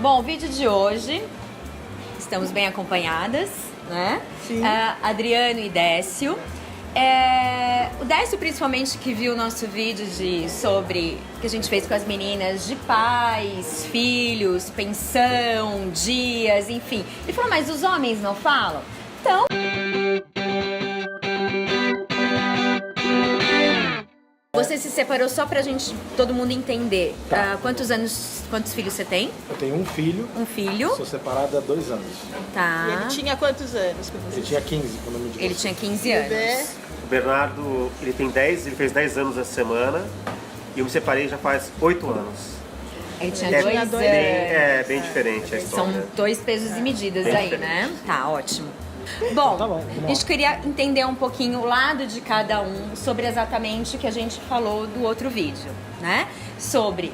Bom, o vídeo de hoje, estamos bem acompanhadas, né? Sim. Adriano e Décio. O Décio, principalmente, que viu o nosso vídeo que a gente fez com as meninas de pais, filhos, pensão, dias, enfim. Ele falou, mas os homens não falam? Então... Você se separou só pra gente, todo mundo entender. Tá. Quantos filhos você tem? Eu tenho um filho. Um filho. Sou separado há 2 anos. Tá. E ele tinha quantos anos? Ele tinha 15 quando eu me divorciei. Ele tinha 15 anos. O Bernardo, ele tem 10, ele fez 10 anos essa semana. E eu me separei já faz 8 anos. Ele tinha É 2 anos. bem diferente a história. São 2 pesos e medidas Bem aí, diferente. né? Tá, ótimo. Bom, Tá bom, vamos lá. a gente queria entender um pouquinho o lado de cada um sobre exatamente o que a gente falou do outro vídeo, né? Sobre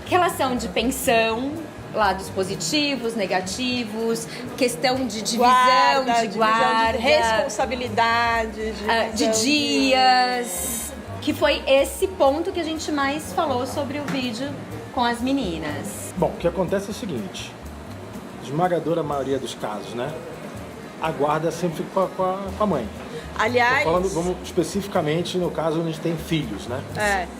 relação de pensão, lados positivos, negativos, questão de divisão de guarda, responsabilidade, de dias, que foi esse ponto que a gente mais falou sobre o vídeo com as meninas. Bom, o que acontece é o seguinte. Esmagadora maioria dos casos, né? A guarda sempre fica com a mãe. Aliás, Tô falando, vamos especificamente no caso onde a gente tem filhos, né?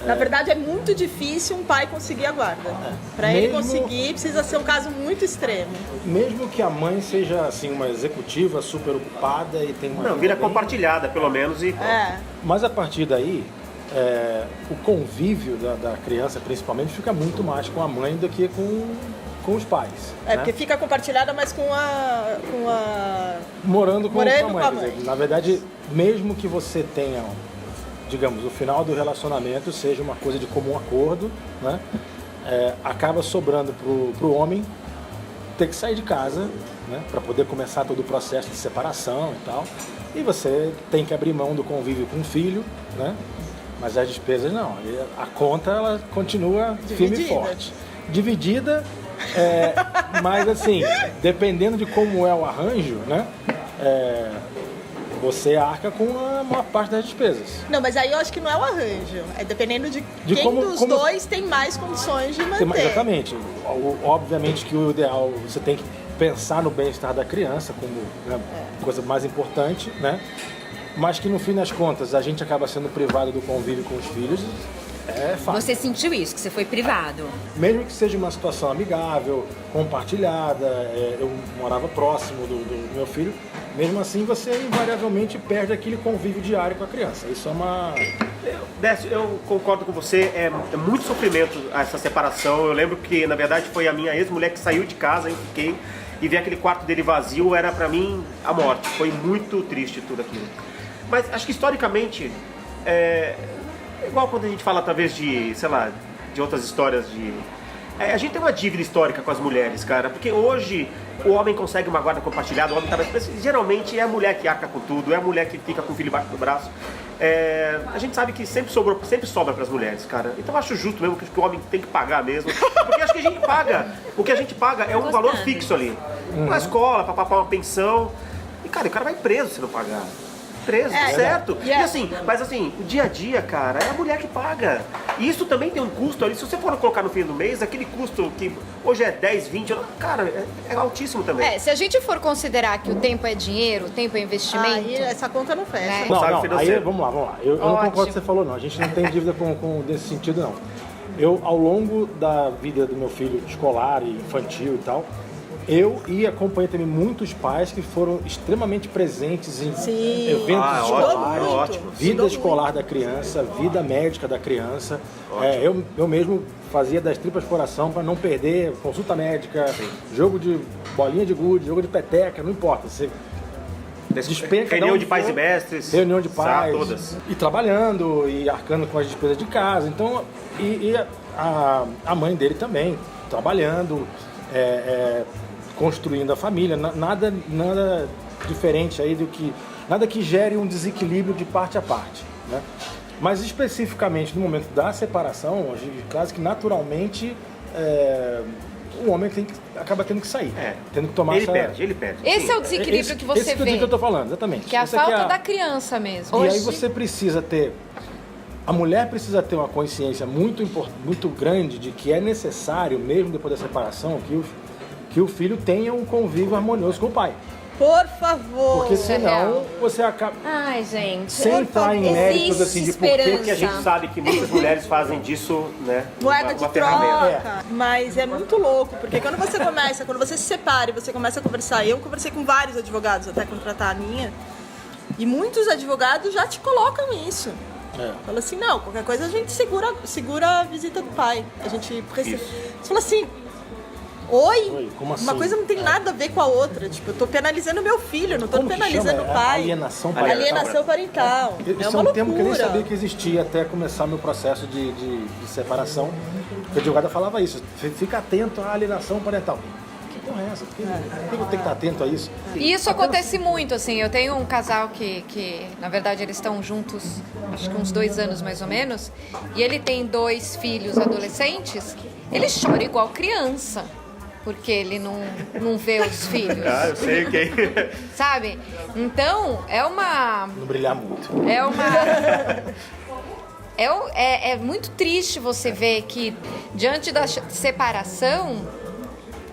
na verdade é muito difícil um pai conseguir a guarda. Para ele Mesmo- conseguir, precisa ser um caso muito extremo. Mesmo que a mãe seja assim uma executiva super ocupada e tem uma Não, vida vira bem- compartilhada, pelo menos. E Mas a partir daí, o convívio da criança, principalmente, fica muito mais com a mãe do que com os pais. né? Porque fica compartilhada, mas com a Morando com Morando a mãe. com a Quer dizer, mãe. na verdade, mesmo que você tenha, digamos, o final do relacionamento seja uma coisa de comum acordo, né? Acaba sobrando pro homem ter que sair de casa, né? Para poder começar todo o processo de separação e tal. E você tem que abrir mão do convívio com o filho, né? Mas as despesas não. A conta ela continua firme e Dividida. forte. Dividida, mas assim, dependendo de como é o arranjo, né? Você arca com a maior parte das despesas. Não, mas aí eu acho que não é o arranjo. É dependendo de quem como- dos como- dois tem mais condições de manter. Exatamente. Obviamente que o ideal, você tem que pensar no bem-estar da criança como, né, coisa mais importante, né? Mas que no fim das contas a gente acaba sendo privado do convívio com os filhos, é fato. Você sentiu isso, que você foi privado? Mesmo que seja uma situação amigável, compartilhada, eu morava próximo do meu filho, mesmo assim você invariavelmente perde aquele convívio diário com a criança. Isso é uma... Décio, eu concordo com você, é muito sofrimento essa separação. Eu lembro que, na verdade, foi a minha ex-mulher que saiu de casa, eu fiquei, e ver aquele quarto dele vazio era pra mim a morte. Foi muito triste tudo aquilo. Mas acho que historicamente, é igual quando a gente fala talvez de, sei lá, de outras histórias de... a gente tem uma dívida histórica com as mulheres, cara, porque hoje o homem consegue uma guarda compartilhada, o homem tá mais... Geralmente é a mulher que arca com tudo, é a mulher que fica com o filho embaixo do braço. A gente sabe que sempre sobra para as mulheres, cara. Então eu acho justo mesmo que o homem tem que pagar mesmo. Porque acho que a gente paga. O que a gente paga é um valor fixo ali. Uma escola, para pagar uma pensão. E, cara, o cara vai preso se não pagar. Preso, certo? E assim, mas assim, o dia a dia, cara, é a mulher que paga. E isso também tem um custo ali. Se você for colocar no fim do mês, aquele custo que hoje é 10, 20, cara, é altíssimo também. Se a gente for considerar que o tempo é dinheiro, o tempo é investimento... Aí essa conta não fecha. Né? Não, Sabe aí financeiro. vamos lá. Eu não concordo com o que você falou, não. A gente não tem dívida desse sentido, não. Eu, ao longo da vida do meu filho escolar e infantil e tal, eu acompanhei também muitos pais que foram extremamente presentes em eventos escolares, ótimo. vida escolar da criança, vida médica da criança. Eu mesmo fazia das tripas coração para não perder consulta médica, jogo de bolinha de gude, jogo de peteca, não importa. Você despenca, Reunião de pais e mestres. reunião de pais, Todas. e trabalhando e arcando com as despesas de casa. Então, a mãe dele também trabalhando, construindo a família. Nada diferente aí do que nada que gere um desequilíbrio de parte a parte, né? Mas especificamente no momento da separação, a gente, claro que naturalmente o homem acaba tendo que sair, tendo que tomar Ele perde. Esse é o desequilíbrio que você esse vê. que eu tô falando, exatamente. Que é a Isso aqui falta da criança mesmo. E aí você precisa ter... A mulher precisa ter uma consciência muito grande de que é necessário, mesmo depois da separação, que que o filho tenha um convívio harmonioso com o pai. Por favor. Porque Isso é senão real. você acaba... Ai, gente. Sem entrar em méritos assim de por que Porque a gente sabe que muitas mulheres fazem disso, né? Moeda de uma ferramenta. troca. Mas é muito louco, porque quando você se separa e você começa a conversar, eu conversei com vários advogados até contratar a minha, e muitos advogados já te colocam isso. Fala assim, não, qualquer coisa a gente segura a visita do pai. A gente precisa. Você fala assim, oi? Como assim? Uma coisa não tem nada a ver com a outra. Tipo, eu tô penalizando meu filho, não tô Como que penalizando chama? o pai. Alienação parental. Alienação parental. Esse É é uma um loucura. termo que eu nem sabia que existia até começar meu processo de separação. O advogado falava isso, fica atento à alienação parental. Que porra é essa? Por que eu tenho que estar atento a isso? E isso acontece muito, assim. Eu tenho um casal que na verdade, eles estão juntos, acho que uns 2 anos mais ou menos. E ele tem 2 filhos adolescentes. Ele chora igual criança, porque ele não vê os filhos, Ah, eu sei que sabe? Então, é uma... Não brilhar muito. É muito triste você ver que, diante da separação,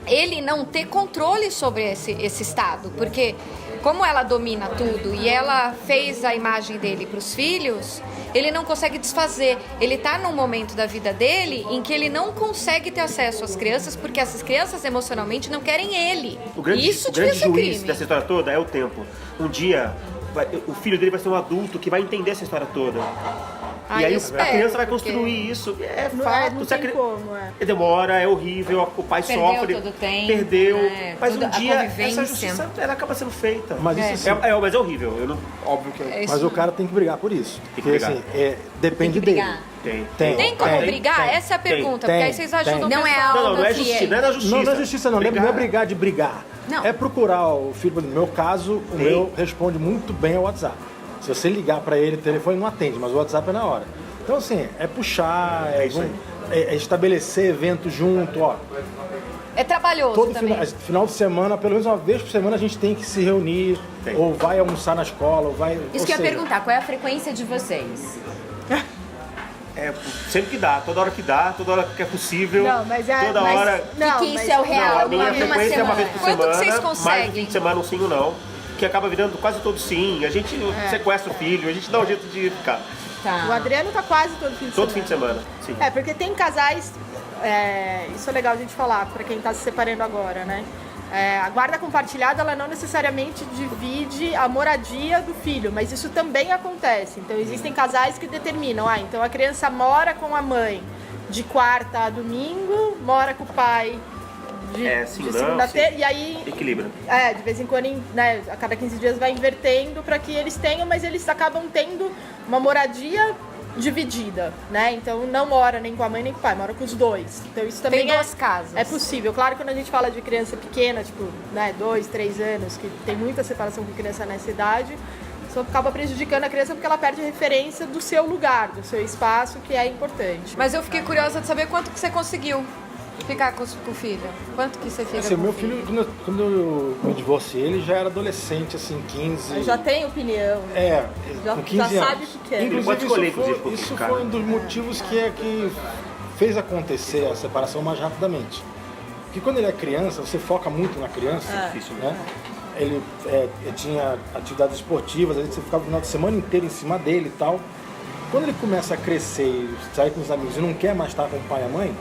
ele não ter controle sobre esse estado. Porque, como ela domina tudo e ela fez a imagem dele para os filhos, ele não consegue desfazer. Ele está num momento da vida dele em que ele não consegue ter acesso às crianças, porque essas crianças emocionalmente não querem ele. o grande, Isso o devia grande ser juiz crime. dessa história toda é o tempo. Um dia, o filho dele vai ser um adulto que vai entender essa história toda. Ah, e aí eu a espero, criança vai porque- construir isso. É Não, fato. não Se a tem cri- como, Demora, é horrível, o pai Perdeu sofre. todo o tempo, perdeu. né? Mas Toda um a dia convivência. essa justiça ela acaba sendo feita. Mas isso sim. Mas é horrível. Eu não, óbvio que É isso. Mas o cara tem que brigar por isso. que Porque brigar. assim, depende Tem que dele. brigar. Tem como brigar? tem, Essa é a pergunta, tem, porque aí vocês ajudam tem. o Não é pessoal. algo não é que justiça, não é na justiça. Não é justiça, não. Não é brigar de brigar. Não. É procurar o filho. No meu caso, o meu responde muito bem ao WhatsApp. Se você ligar pra ele, o telefone não atende, mas o WhatsApp é na hora. Então, assim, é puxar, isso aí. é estabelecer evento junto, ó. É trabalhoso Todo também. final de semana, pelo menos uma vez por semana, a gente tem que se reunir, Tem. ou vai almoçar na escola, ou vai... Isso que eu ia perguntar, qual é a frequência de vocês? É, sempre que dá, toda hora que é possível. Não, mas é- toda mas- hora. Não, que isso mas- é o Não, real a minha numa frequência é uma vez semana? por Quanto que semana. vocês Mais conseguem? um fim de semana, um sim ou não. Que acaba virando quase todo sim. A gente sequestra o filho, a gente dá um jeito de ficar. Tá. O Adriano tá quase todo fim de Todo semana. fim de semana, sim. É, porque tem casais, isso é legal a gente falar pra quem tá se separando agora, né? A guarda compartilhada, ela não necessariamente divide a moradia do filho, mas isso também acontece. Então, existem casais que determinam, então a criança mora com a mãe de quarta a domingo, mora com o pai Sim, de não, segunda a sim. terça, e aí Equilibra. de vez em quando, né, a cada 15 dias vai invertendo para que eles tenham, mas eles acabam tendo uma moradia dividida, né? Então não mora nem com a mãe nem com o pai, mora com os dois. Então isso também Tem 2 casas. é possível. Claro que quando a gente fala de criança pequena, tipo, né, 2, 3 anos, que tem muita separação com criança nessa idade, isso acaba prejudicando a criança porque ela perde a referência do seu lugar, do seu espaço, que é importante. Mas eu fiquei curiosa de saber quanto que você conseguiu ficar com o filho. Quanto que você fica Assim, com meu o filho? filho, quando eu me divorciei, ele já era adolescente, assim, 15... Eu já tenho opinião. Já- com 15 já anos. sabe o que quer. Ele pode escolher, inclusive, com Isso o cara. foi um dos motivos que fez acontecer a separação mais rapidamente. Porque quando ele é criança, você foca muito na criança, difícil, né? Ele tinha atividades esportivas, a gente ficava o final de semana inteiro em cima dele e tal. Quando ele começa a crescer e sair com os amigos e não quer mais estar com o pai e a mãe,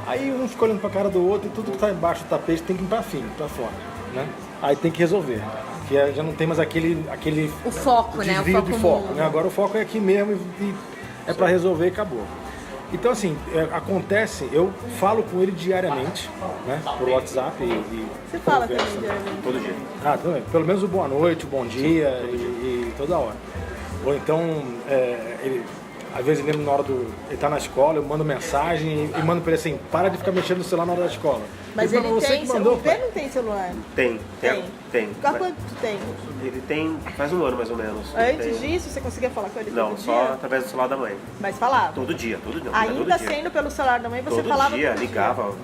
aí um fica olhando pra cara do outro e tudo que tá embaixo do tapete tem que ir pra fora, né? Aí tem que resolver. Que já não tem mais aquele O foco, né? O desvio foco de foco, muda. né? Agora o foco é aqui mesmo e é pra resolver e acabou. Então, assim, acontece, eu falo com ele diariamente, né? Por WhatsApp e Você fala conversa. também, diariamente. Todo dia. Também. Pelo menos o boa noite, o bom dia e toda hora. Ou então, às vezes ele na hora ele tá na escola, eu mando mensagem e mando pra ele assim, para de ficar mexendo no celular na hora da escola. Mas fala, ele você tem, que mandou, o B pai. não tem celular. Tem. Há quanto tu tem? Ele tem faz um ano mais ou menos. Ele Antes tem- disso, você conseguia falar com ele Não, todo só dia? através do celular da mãe. Mas falava. Todo dia. Ainda todo dia. sendo pelo celular da mãe, você Todo falava dia, todo ligava.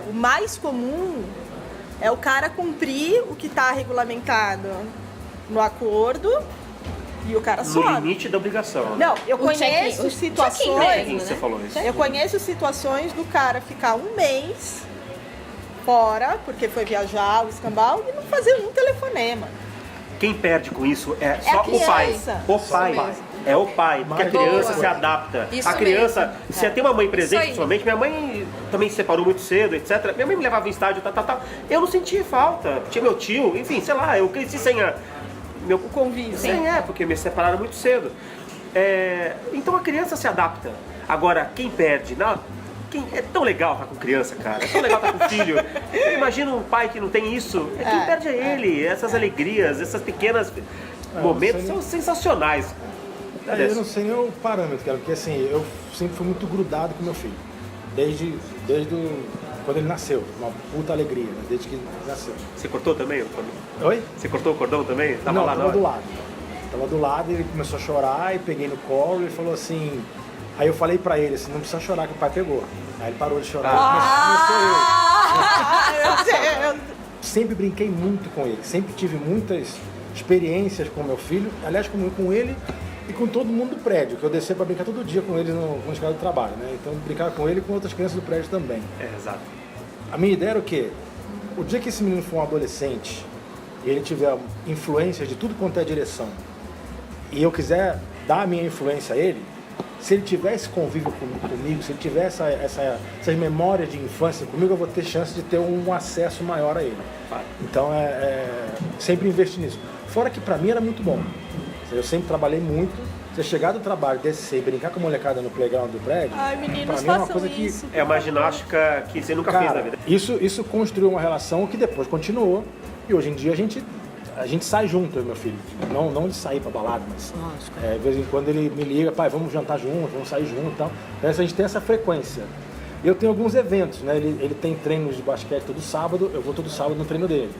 O mais comum é o cara cumprir o que está regulamentado no acordo e o cara No some. limite da obrigação. né? Não, eu O check-in, conheço o situações. check-in mesmo, Você falou isso. Eu conheço situações do cara ficar um mês fora, porque foi viajar, o escambau, e não fazer um telefonema. Quem perde com isso é só a o pai. criança. O pai. mesmo. É o pai, porque a Mais criança boa. se adapta. Isso a criança, mesmo. se tem uma mãe Isso presente, aí. principalmente, minha mãe também se separou muito cedo, etc. Minha mãe me levava em estádio, tal. Eu não sentia falta. Tinha meu tio, enfim, sei lá, eu cresci sem meu convívio. Sem porque me separaram muito cedo. Então a criança se adapta. Agora, quem perde? É tão legal estar com criança, cara. É tão legal estar com filho. Eu imagino um pai que não tem isso. Quem perde é ele. Essas alegrias, essas pequenas momentos são sensacionais. Eu não sei nem o parâmetro, cara, porque assim, eu sempre fui muito grudado com meu filho. Desde quando ele nasceu. Uma puta alegria, né? Desde que ele nasceu. Você cortou também? Oi? Você cortou o cordão também? Não, lá tava do lado. Tava do lado, ele começou a chorar e peguei no colo e falou assim... Aí eu falei pra ele assim, não precisa chorar que o pai pegou. Aí ele parou de chorar e começou eu. Sempre brinquei muito com ele, sempre tive muitas experiências com meu filho, aliás com ele e com todo mundo do prédio, que eu descia pra brincar todo dia com ele no escala do trabalho, né? Então brincava com ele e com outras crianças do prédio também. Exato. A minha ideia era o quê? O dia que esse menino for um adolescente e ele tiver influência de tudo quanto é direção e eu quiser dar a minha influência a ele, se ele tiver esse convívio comigo, se ele tiver essas memórias de infância comigo, eu vou ter chance de ter um acesso maior a ele. Então, sempre investir nisso. Fora que pra mim era muito bom. Eu sempre trabalhei muito. Você chegar do trabalho, descer e brincar com a molecada no playground do prédio, Ai, meninos, pra mim é uma façam coisa que... isso. É uma ginástica que você nunca fez na vida. Isso construiu uma relação que depois continuou. E hoje em dia a gente sai junto, eu e meu filho. Não de sair pra balada, mas de vez em quando ele me liga, pai, vamos jantar junto, vamos sair junto e tal. Então a gente tem essa frequência. Eu tenho alguns eventos, né? Ele tem treinos de basquete todo sábado, eu vou todo sábado no treino dele.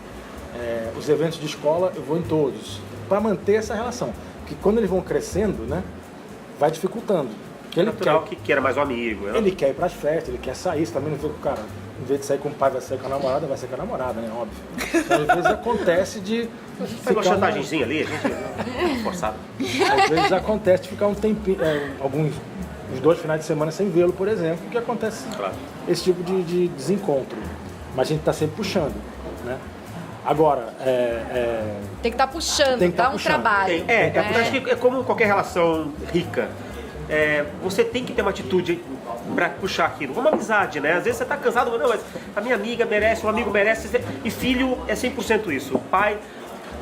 Os eventos de escola, eu vou em todos. Para manter essa relação. Porque quando eles vão crescendo, né? Vai dificultando. É natural que queira mais um amigo. Né? Ele quer ir pras festas, ele quer sair, você também não vê que o cara, em vez de sair com o pai, vai sair com a namorada, vai sair com a namorada, né? Óbvio. Então, às vezes acontece de... Faz uma chantagemzinha ali, a gente forçado. Às vezes acontece de ficar um tempinho, uns 2 finais de semana sem vê-lo, por exemplo, que acontece esse tipo de desencontro. Mas a gente está sempre puxando, né? Agora, Tem que estar puxando, Tem que tá dá um puxando. trabalho. Acho que é como qualquer relação rica. Você tem que ter uma atitude pra puxar aquilo. Uma amizade, né? Às vezes você tá cansado, mas a minha amiga merece, um amigo merece. E filho é 100% isso. O pai...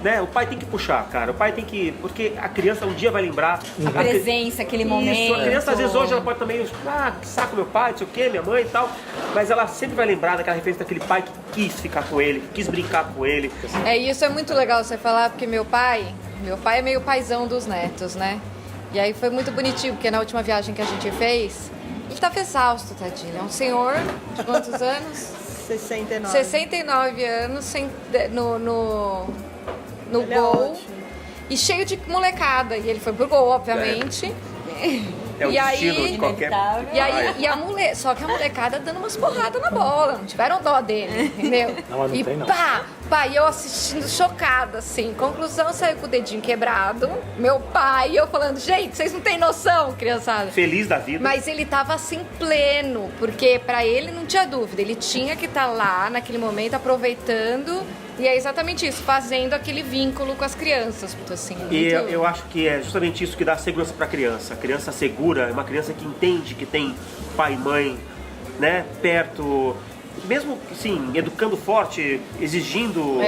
Né? O pai tem que puxar, cara. O pai tem que... Porque a criança um dia vai lembrar... A presença, aquele momento. Isso, a criança às vezes hoje ela pode também... que saco meu pai, não sei o quê, minha mãe e tal. Mas ela sempre vai lembrar daquela referência daquele pai que quis ficar com ele, que quis brincar com ele. Isso é muito legal você falar, porque meu pai é meio paizão dos netos, né? E aí foi muito bonitinho, porque na última viagem que a gente fez, ele tava exausto, tadinho. É um senhor de quantos anos? 69. 69 anos, no Ele é gol, ótimo. e cheio de molecada. E ele foi pro gol, obviamente. É o E destino aí- de qualquer... E aí, só que a molecada dando umas porradas na bola, não tiveram dó dele, entendeu? Não, mas não e tem, não. pá, e eu assistindo chocada, assim. Conclusão, saiu com o dedinho quebrado, meu pai, e eu falando, gente, vocês não têm noção, criançada. Feliz da vida. Mas ele tava assim pleno, porque pra ele não tinha dúvida, ele tinha que estar lá naquele momento aproveitando. E é exatamente isso, fazendo aquele vínculo com as crianças, assim. E muito- eu acho que é justamente isso que dá segurança para a criança. A criança segura é uma criança que entende que tem pai e mãe, né, perto, mesmo sim, educando forte, exigindo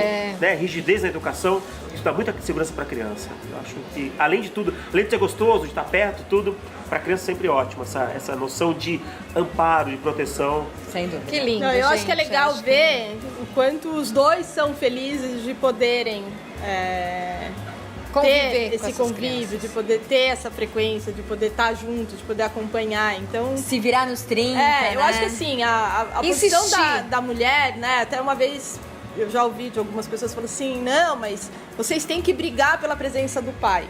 né, rigidez na educação. Isso dá muita segurança para a criança. Eu acho que, além de tudo, além de ser gostoso, de estar perto, tudo, para a criança é sempre ótimo essa noção de amparo, de proteção. Sem dúvida. Que lindo, Não, eu acho gente, que é legal acho que- ver o quanto os dois são felizes de poderem Conviver ter com esse essas convívio, crianças. de poder ter essa frequência, de poder estar junto, de poder acompanhar. Então, Se virar nos 30, eu né? acho que assim, a posição Insistir. da mulher, né, até uma vez eu já ouvi de algumas pessoas falando assim, não, mas vocês têm que brigar pela presença do pai.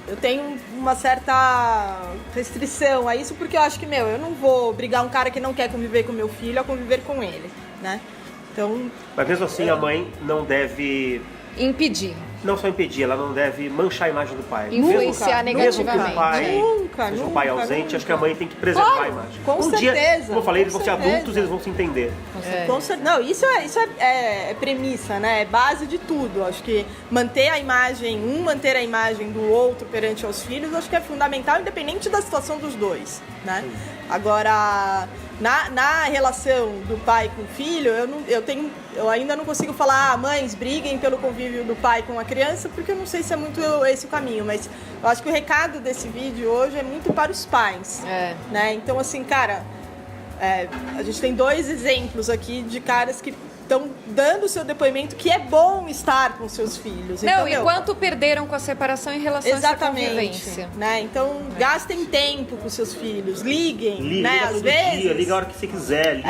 Eu tenho uma certa restrição a isso, porque eu acho que, eu não vou obrigar um cara que não quer conviver com meu filho a conviver com ele, né? Então, Mas mesmo assim, a mãe não deve Impedir. não só impedir, ela não deve manchar a imagem do pai. Influenciar Mesmo negativamente. que o pai Nunca, seja um nunca, pai ausente, nunca. acho que a mãe tem que preservar Claro, a imagem. com Um dia, certeza, como eu falei, eles com vão ser certeza. adultos, eles vão se entender. Não, isso é premissa, né? É base de tudo. Acho que manter a imagem do outro perante aos filhos, acho que é fundamental, independente da situação dos dois, né? Agora, na relação do pai com o filho, eu ainda não consigo falar, mães, briguem pelo convívio do pai com a criança, porque eu não sei se é muito esse o caminho, mas eu acho que o recado desse vídeo hoje é muito para os pais, né? Então, assim, cara, a gente tem 2 exemplos aqui de caras que estão dando o seu depoimento que é bom estar com seus filhos. Não, Então, e quanto perderam com a separação em relação a essa exatamente, convivência. né? Então, gastem tempo com seus filhos, liguem, Liga, né? liga Às todo vezes. dia, liga a hora que você quiser, liga,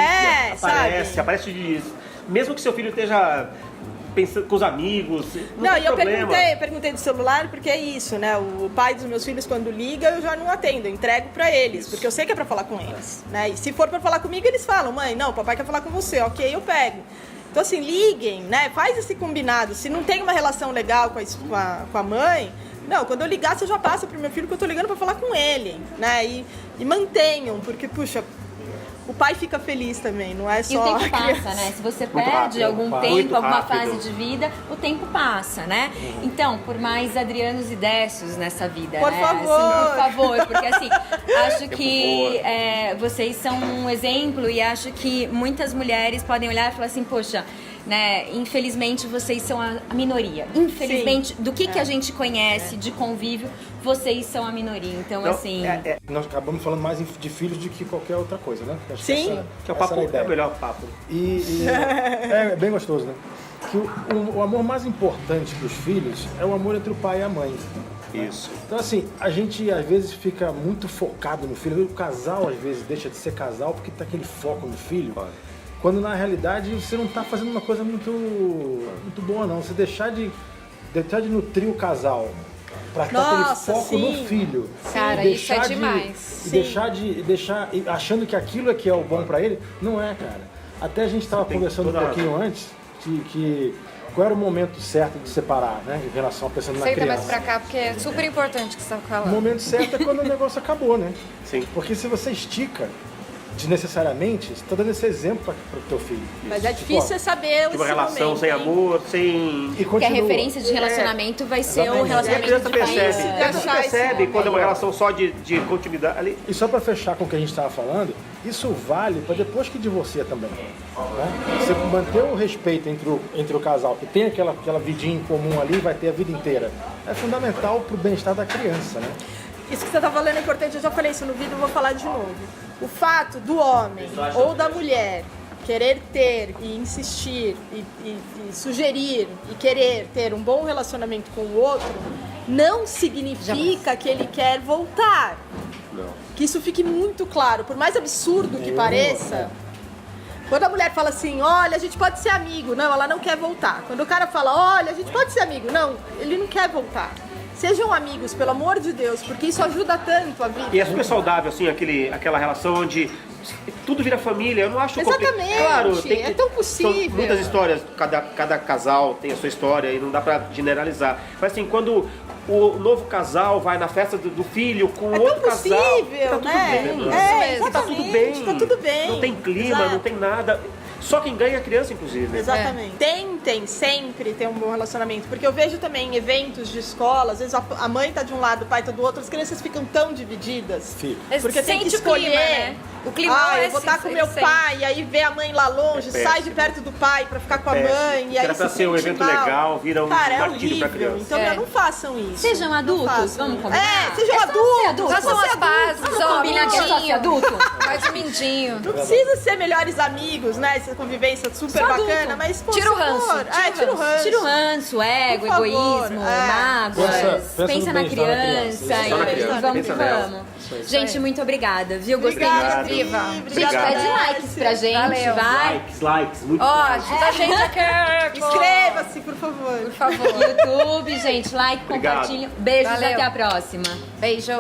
sabe? aparece de... Mesmo que seu filho esteja pensando com os amigos, não tem E eu problema. perguntei do celular porque é isso, né? O pai dos meus filhos, quando liga, eu já não atendo, eu entrego pra eles, porque eu sei que é pra falar com eles, né? E se for pra falar comigo, eles falam, mãe, não, papai quer falar com você, ok, eu pego. Então, assim, liguem, né? Faz esse combinado. Se não tem uma relação legal com a mãe, não, quando eu ligar, você já passa pro meu filho que eu tô ligando pra falar com ele, né? E mantenham, porque, puxa, o pai fica feliz também, não é só E o tempo a criança. passa, né? Se você Muito perde rápido, algum muito tempo, alguma rápido. fase de vida, o tempo passa, né? Então, por mais Adrianos e Décios nessa vida, Por né? favor. Assim, por favor, porque assim, acho Por que vocês são um exemplo e acho que muitas mulheres podem olhar e falar assim, poxa, né? Infelizmente vocês são a minoria. Infelizmente, do que a gente conhece de convívio, vocês são a minoria. Então, assim... Nós acabamos falando mais de filhos do que qualquer outra coisa, né? Acho Sim. que Que é o essa papo, era a é ideia. o melhor papo. E é bem gostoso, né? Que o amor mais importante para os filhos é o amor entre o pai e a mãe. Isso. Então, assim, a gente às vezes fica muito focado no filho. O casal às vezes deixa de ser casal porque tá aquele foco no filho. Quando na realidade você não tá fazendo uma coisa muito boa, não. Você deixar de nutrir o casal para ter aquele Nossa, foco sim. no filho. Cara, E isso é deixar demais. E deixar achando que aquilo é que é o bom para ele, não é, cara. Até a gente estava tem conversando um toda a pouquinho antes que qual era o momento certo de separar, né? Em relação a pensando na Senta mais criança. pra cá, porque é super importante o que você tá O falando. momento certo é quando o negócio acabou, né? Sim. Porque se você estica desnecessariamente, você está dando esse exemplo para o teu filho. Mas é difícil saber De uma esse relação momento, sem hein? amor, sem... E Porque a continua. referência de relacionamento vai ser o Exatamente. E a relacionamento criança de percebe, país. a criança Achar esse percebe momento. quando é uma relação só de continuidade. Ali, E só para fechar com o que a gente estava falando, isso vale para depois que divorcia também. Né? Você manter o respeito entre o casal, que tem aquela vidinha em comum ali, vai ter a vida inteira. É fundamental para o bem-estar da criança, né? Isso que você está falando é importante, eu já falei isso no vídeo, eu vou falar de novo. O fato do homem ou da mulher querer ter e insistir e sugerir e querer ter um bom relacionamento com o outro não significa que ele quer voltar. não. Que isso fique muito claro, por mais absurdo que pareça. Quando a mulher fala assim, olha, a gente pode ser amigo, não, ela não quer voltar. Quando o cara fala, olha, a gente pode ser amigo, não, ele não quer voltar. Sejam amigos, pelo amor de Deus, porque isso ajuda tanto a vida. E é super saudável, assim, aquela relação onde tudo vira família. Eu não acho Exatamente, Claro, tem que, é tão possível. São muitas histórias, cada casal tem a sua história e não dá pra generalizar. Mas assim, quando o novo casal vai na festa do filho com É outro tão casal, possível, tá tudo né? bem. É, Tá tudo exatamente, bem. tá tudo bem. Não tem clima, Exato. não tem nada. Só quem ganha é a criança, inclusive. Exatamente. Tentem sempre ter um bom relacionamento, porque eu vejo também em eventos de escola, às vezes a mãe tá de um lado, o pai tá do outro, as crianças ficam tão divididas. Fica. Porque tem que Sente o escolher. clima, né? O clima eu é vou estar com assim, meu sempre. pai, e aí vê a mãe lá longe, É sai de péssimo. perto do pai pra ficar com a Péssimo. mãe, e aí Era pra se ser um sente evento mal. legal, vira um Cara, é martírio pra horrível. criança. Então É. não façam isso. Sejam Não adultos, façam vamos isso. combinar? Sejam adultos. Façam Vamos ser as pazes, adultos. ó, Combina que é só ser adulto? Faz o mindinho. Não precisa ser melhores amigos, né? Essa convivência super Só bacana, adulto. mas pô, Tira o se ranço, for- tira o ranço. Tira o ranço, ego, Por favor, egoísmo, mágoas. Pensa Pensa no na bem-estar da criança. criança. Só na E criança, vamos pensa que nela. vamos. Gente, muito obrigada, viu? Gostei Obrigada, muito. Viva. Pri, Gente, obrigada. pede likes pra gente, Valeu. vai. Likes, muito Ó, likes. ajuda a gente aqui. Inscreva-se, por favor. Por favor. YouTube, gente, like, Obrigado. compartilha. Beijos, Valeu. até a próxima. Beijo.